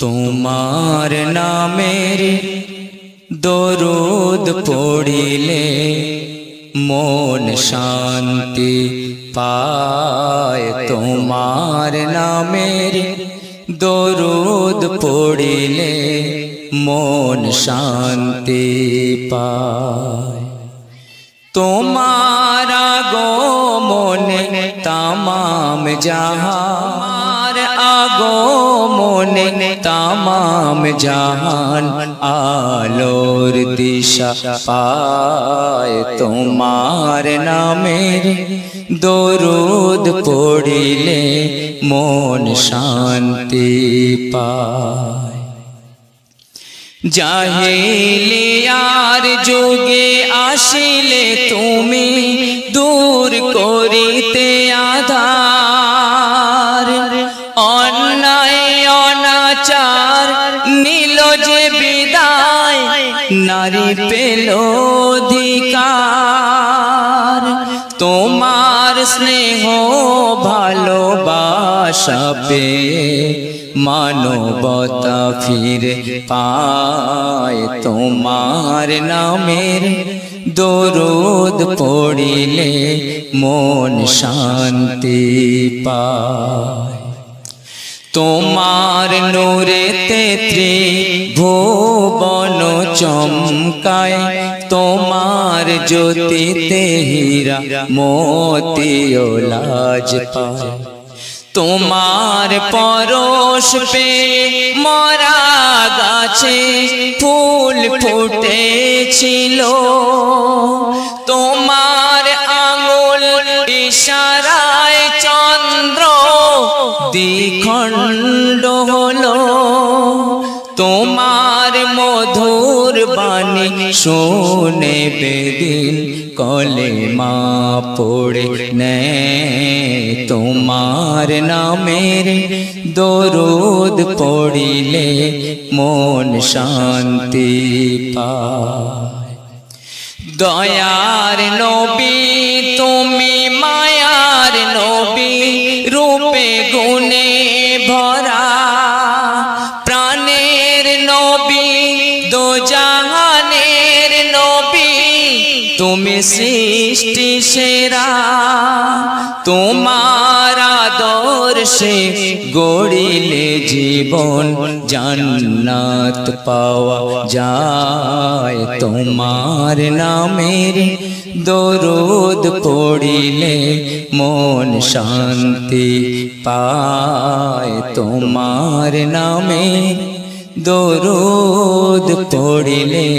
তোমার নামের দরুদ পড়িলে মন শান্তি পায়। তোমার নামের দরুদ পড়িলে মন শান্তি পায়। তোমার আগমনে তামাম জাহান, আগমনে তামাম জাহান আলোর দিশা পায়। তোমার নামের দরুদ পড়িলে মন শান্তি পায়। জাহেলিয়ার যুগে আসিলে তুমি দূর করিতে আধার, অন্যায় অনাচার নিল যে বিদায়, নারী পেল অধিকার। তোমার স্নেহ ভালোবাসা পেয়ে মানবতা ফিরে পায়। তোমার নামের দরুদ পড়িলে মন শান্তি পায়। তোমার নূরেতে ত্রিভুবন চমকায়, তোমার জ্যোতিতে হীরা মোতিও লাজ পায়। তোমার পরশ পে মরা গাছে ফুল ফুটেছিল, তোমার আঙুল ইশারায় চন্দ্র দ্বিখণ্ড হলো। তোমার মধুর বাণী শুনে বেদিন কলেমা পড়ে নেয়। তোমার নামের দরুদ পড়িলে মন শান্তি পায়। দয়ার নবী তুমি মায়ার নবী, রূপে গুণে ভরা প্রাণের নবী, দোজাহানের নবী তুমি সৃষ্টি সেরা। তোমার আদর্শে গড়িলে জীবন জান্নাত পাওয়া যায়। তোমার নামের দরুদ পড়িলে মন শান্তি পায়। তোমার নামের দরুদ পড়িলে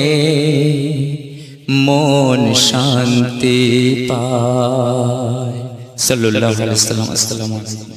মন শান্তি পায়। সাল্লাল্লাহু আলাইহি ওয়াসাল্লাম।